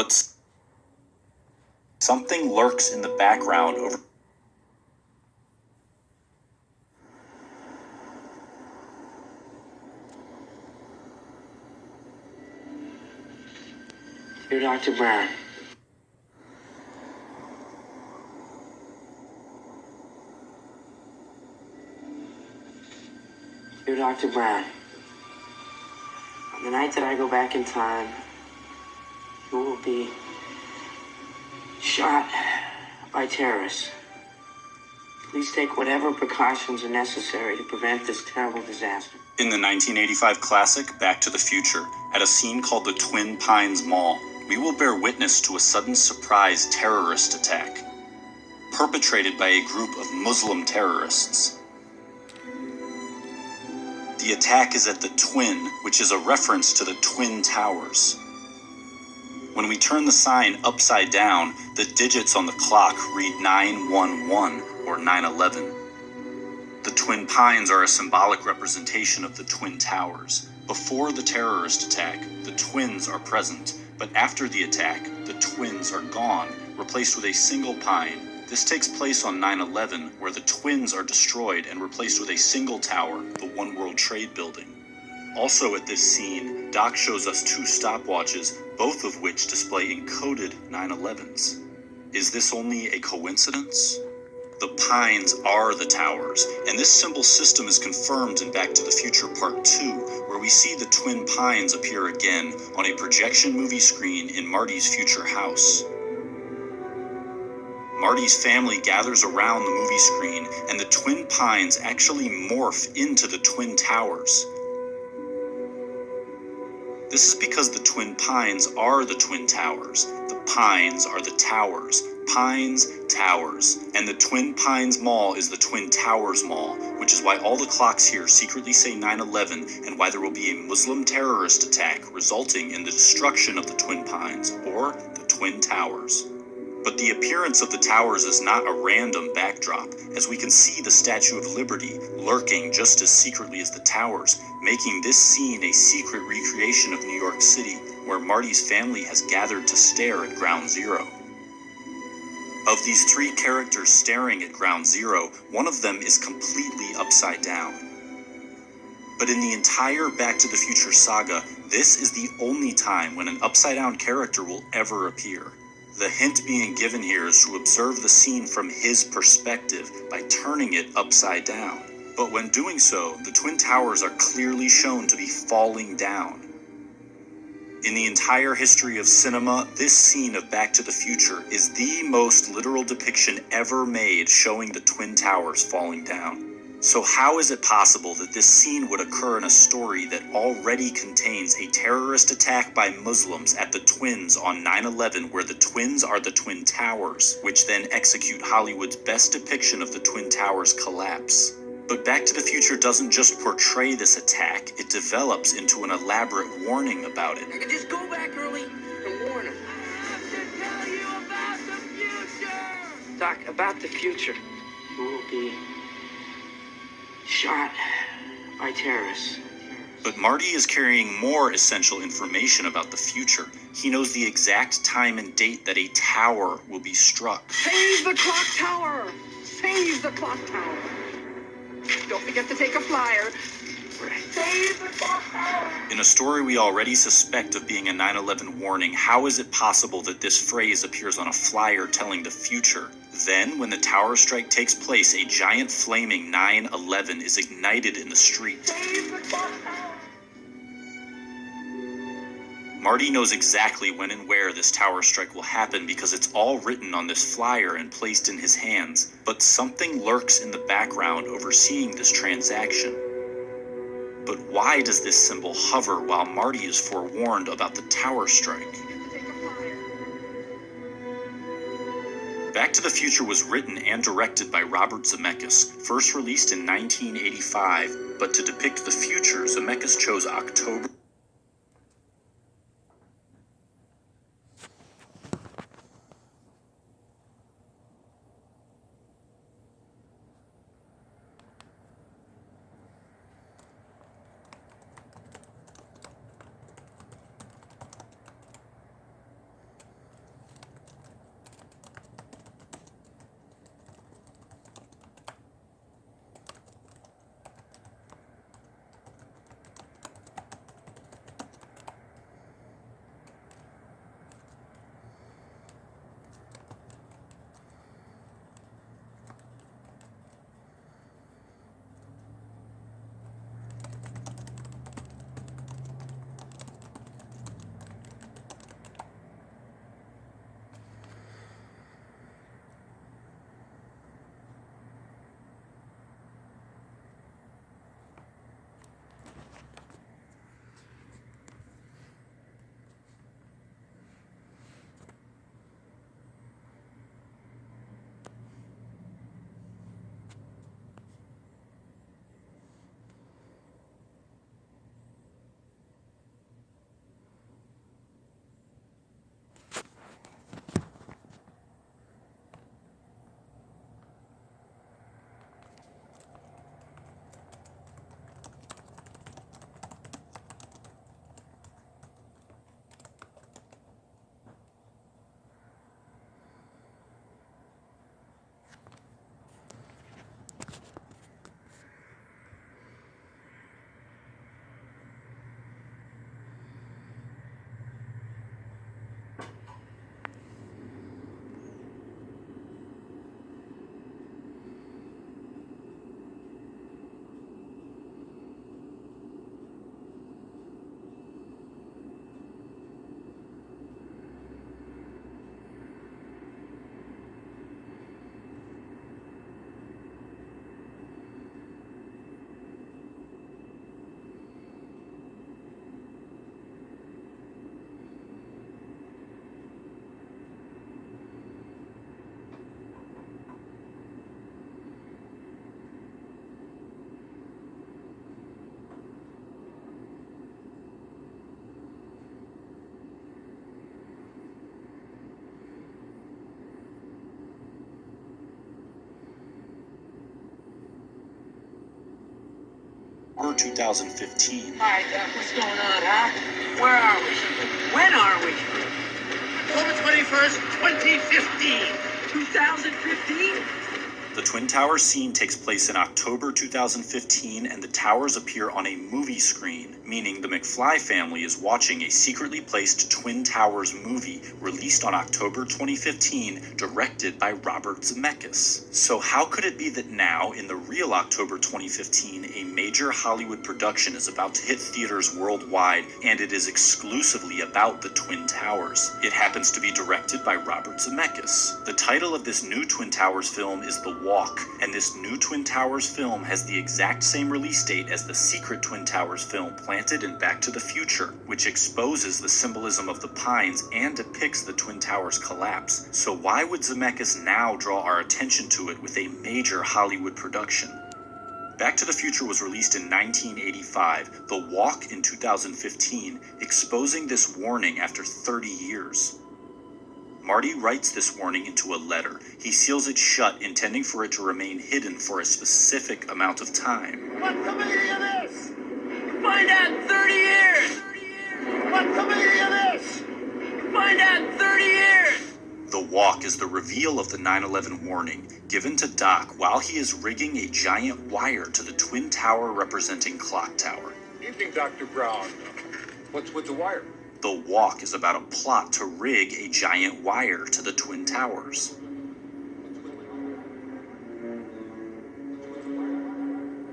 but something lurks in the background over. Dear Dr. Brown. Dear Dr. Brown. On the night that I go back in time, you will be shot by terrorists. Please take whatever precautions are necessary to prevent this terrible disaster. In the 1985 classic Back to the Future, at a scene called the Twin Pines Mall, we will bear witness to a sudden surprise terrorist attack, perpetrated by a group of Muslim terrorists. The attack is at the Twin, which is a reference to the Twin Towers. When we turn the sign upside down, the digits on the clock read 911 or 911. The Twin Pines are a symbolic representation of the Twin Towers. Before the terrorist attack, the twins are present, but after the attack, the twins are gone, replaced with a single pine. This takes place on 9/11, where the twins are destroyed and replaced with a single tower, the One World Trade Building. Also at this scene, Doc shows us two stopwatches, both of which display encoded 9/11s. Is this only a coincidence? The pines are the towers, and this symbol system is confirmed in Back to the Future Part 2, where we see the twin pines appear again on a projection movie screen in Marty's future house. Marty's family gathers around the movie screen, and the twin pines actually morph into the twin towers. This is because the twin pines are the twin towers. The pines are the towers. Pines, towers. And the Twin Pines Mall is the Twin Towers Mall, which is why all the clocks here secretly say 9/11 and why there will be a Muslim terrorist attack resulting in the destruction of the Twin Pines, or the Twin Towers. But the appearance of the towers is not a random backdrop, as we can see the Statue of Liberty lurking just as secretly as the towers, making this scene a secret recreation of New York City, where Marty's family has gathered to stare at Ground Zero. Of these three characters staring at Ground Zero, one of them is completely upside down. But in the entire Back to the Future saga, this is the only time when an upside-down character will ever appear. The hint being given here is to observe the scene from his perspective by turning it upside down. But when doing so, the Twin Towers are clearly shown to be falling down. In the entire history of cinema, this scene of Back to the Future is the most literal depiction ever made showing the Twin Towers falling down. So how is it possible that this scene would occur in a story that already contains a terrorist attack by Muslims at the Twins on 9/11, where the Twins are the Twin Towers, which then execute Hollywood's best depiction of the Twin Towers collapse? But Back to the Future doesn't just portray this attack, it develops into an elaborate warning about it. Just go back early and warn him. I have to tell you about the future! Doc, about the future. You will be shot by terrorists. But Marty is carrying more essential information about the future. He knows the exact time and date that a tower will be struck. Save the clock tower! Save the clock tower! Don't forget to take a flyer. Save the clock tower! In a story we already suspect of being a 9/11 warning, how is it possible that this phrase appears on a flyer telling the future? Then, when the tower strike takes place, a giant flaming 9/11 is ignited in the street. Save the clock tower! Marty knows exactly when and where this tower strike will happen because it's all written on this flyer and placed in his hands. But something lurks in the background overseeing this transaction. But why does this symbol hover while Marty is forewarned about the tower strike? Back to the Future was written and directed by Robert Zemeckis, first released in 1985, but to depict the future, Zemeckis chose October. 2015. Hi, Doc. What's going on, huh? Where are we? When are we? October 21st, 2015. 2015? The Twin Towers scene takes place in October 2015, and the towers appear on a movie screen, meaning the McFly family is watching a secretly placed Twin Towers movie released on October 2015, directed by Robert Zemeckis. So how could it be that now, in the real October 2015, a major Hollywood production is about to hit theaters worldwide, and it is exclusively about the Twin Towers? It happens to be directed by Robert Zemeckis. The title of this new Twin Towers film is The Walk, and this new Twin Towers film has the exact same release date as the secret Twin Towers film planted in Back to the Future, which exposes the symbolism of the pines and depicts the Twin Towers collapse. So why would Zemeckis now draw our attention to it with a major Hollywood production? Back to the Future was released in 1985, The Walk in 2015, exposing this warning after 30 years. Marty writes this warning into a letter. He seals it shut, intending for it to remain hidden for a specific amount of time. What's the meaning of this? Find out in 30 years! What's the meaning of this? Find out in 30 years! The Walk is the reveal of the 9/11 warning, given to Doc while he is rigging a giant wire to the Twin Tower representing Clock Tower. Evening, Dr. Brown. What's with the wire? The Walk is about a plot to rig a giant wire to the Twin Towers.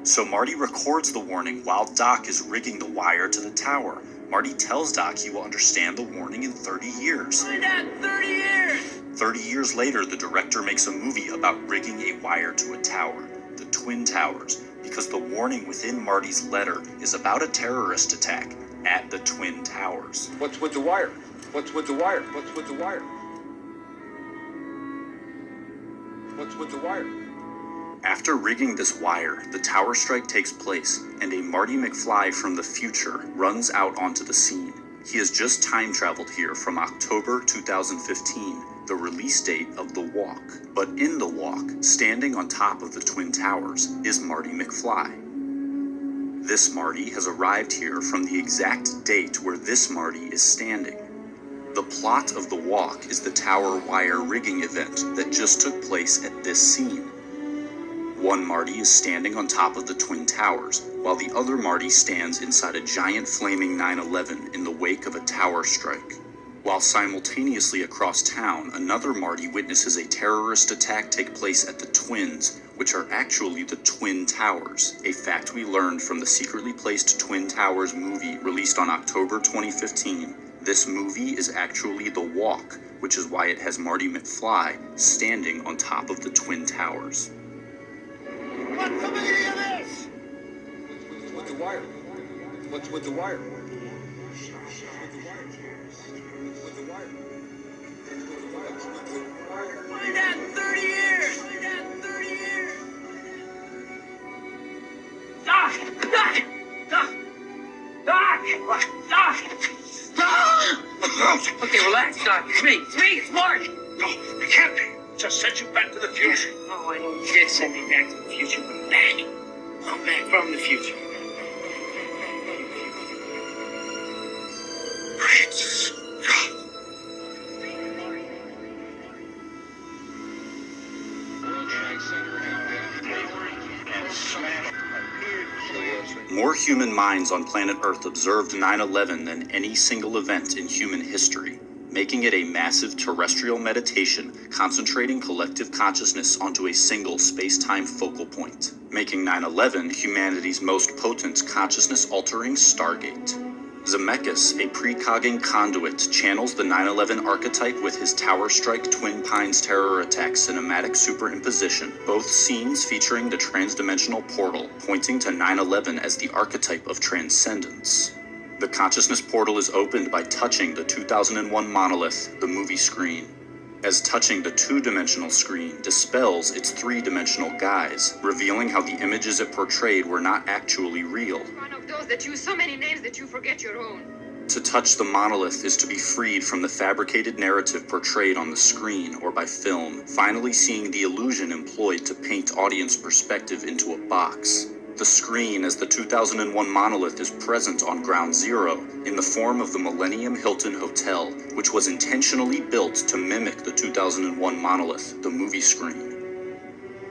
So Marty records the warning while Doc is rigging the wire to the tower. Marty tells Doc he will understand the warning in 30 years. Find out in 30 years! 30 years later, the director makes a movie about rigging a wire to a tower, the Twin Towers, because the warning within Marty's letter is about a terrorist attack at the Twin Towers. What's with the wire? What's with the wire? What's with the wire? What's with the wire? After rigging this wire, the tower strike takes place, and a Marty McFly from the future runs out onto the scene. He has just time traveled here from October 2015, the release date of The Walk. But in The Walk, standing on top of the Twin Towers, is Marty McFly. This Marty has arrived here from the exact date where this Marty is standing. The plot of The Walk is the tower wire rigging event that just took place at this scene. One Marty is standing on top of the Twin Towers, while the other Marty stands inside a giant flaming 9/11 in the wake of a tower strike. While simultaneously across town, another Marty witnesses a terrorist attack take place at the Twins, which are actually the Twin Towers, a fact we learned from the secretly placed Twin Towers movie released on October 2015. This movie is actually The Walk, which is why it has Marty McFly standing on top of the Twin Towers. What's the meaning of this? What's with the wire? What's with the wire? Find out in 30 years! Find out in 30 years! Doc! Doc! Doc! Doc! Doc! Doc! Okay, relax, Doc. It's me. It's me. It's Mark. No, it can't be. Just sent you back to the future. Oh, I know you did send me back to the future, but I'm back. I'm back from the future. Great Scott. More human minds on planet Earth observed 9/11 than any single event in human history, making it a massive terrestrial meditation concentrating collective consciousness onto a single space-time focal point, making 9/11 humanity's most potent consciousness-altering stargate. Zemeckis, a precogging conduit, channels the 9/11 archetype with his Tower Strike Twin Pines terror attack cinematic superimposition, both scenes featuring the transdimensional portal, pointing to 9/11 as the archetype of transcendence. The consciousness portal is opened by touching the 2001 monolith, the movie screen, as touching the two-dimensional screen dispels its three-dimensional guise, revealing how the images it portrayed were not actually real. One of those that use so many names that you forget your own. To touch the monolith is to be freed from the fabricated narrative portrayed on the screen or by film, finally seeing the illusion employed to paint audience perspective into a box. The screen as the 2001 monolith is present on Ground Zero in the form of the Millennium Hilton Hotel, which was intentionally built to mimic the 2001 monolith, the movie screen.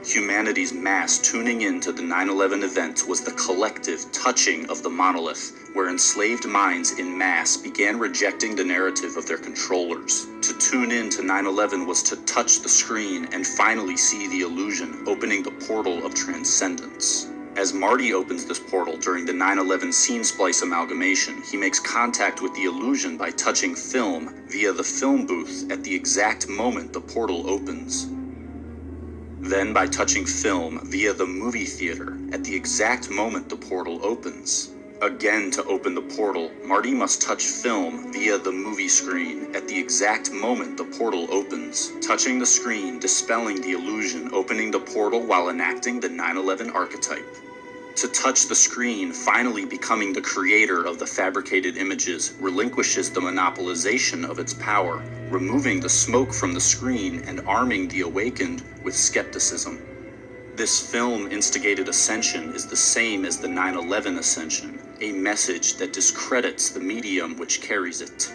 Humanity's mass tuning into the 9/11 event was the collective touching of the monolith, where enslaved minds in mass began rejecting the narrative of their controllers. To tune in to 9/11 was to touch the screen and finally see the illusion, opening the portal of transcendence. As Marty opens this portal during the 9/11 scene splice amalgamation, he makes contact with the illusion by touching film via the film booth at the exact moment the portal opens. Then by touching film via the movie theater at the exact moment the portal opens. Again, to open the portal, Marty must touch film via the movie screen at the exact moment the portal opens, touching the screen, dispelling the illusion, opening the portal while enacting the 9/11 archetype. To touch the screen, finally becoming the creator of the fabricated images, relinquishes the monopolization of its power, removing the smoke from the screen and arming the awakened with skepticism. This film-instigated ascension is the same as the 9/11 ascension, a message that discredits the medium which carries it.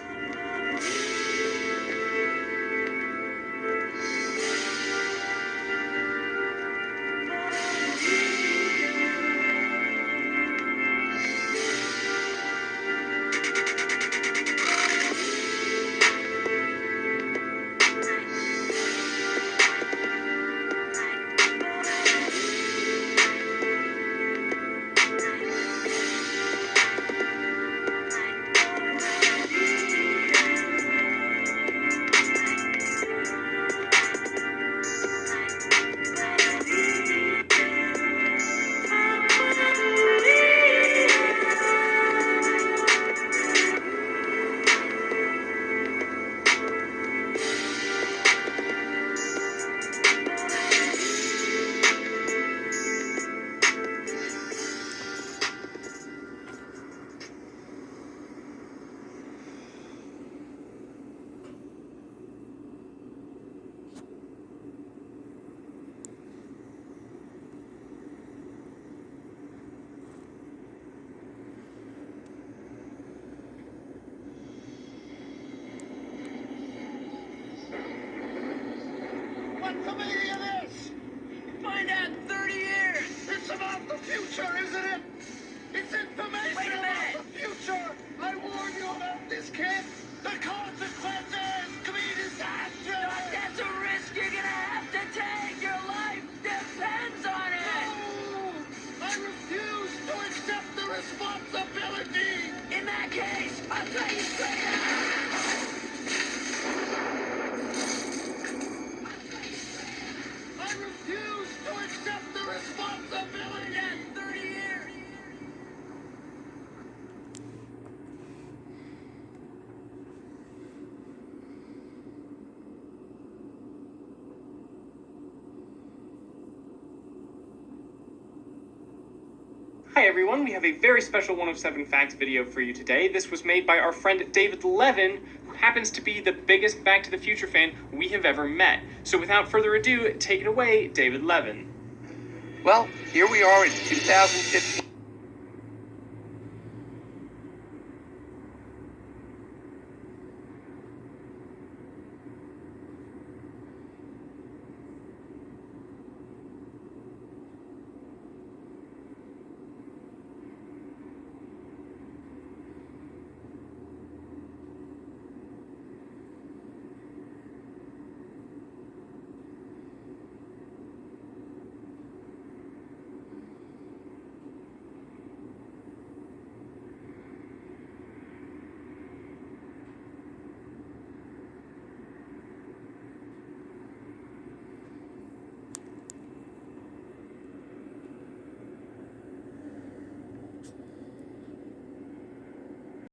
What's the meaning of this? Find out in 30 years. It's about the future, isn't it? It's information about the future. I warn you about this, kid. The consequences could be disaster. That's a risk you're gonna have to take. Your life depends on it. No! I refuse to accept the responsibility. In that case, I'll tell you straight up. I refuse to accept the responsibility. In 30 years. Hi everyone, we have a very special 107 Facts video for you today. This was made by our friend David Levin, who happens to be the biggest Back to the Future fan we have ever met. So without further ado, take it away, David Levin. Well, here we are in 2015.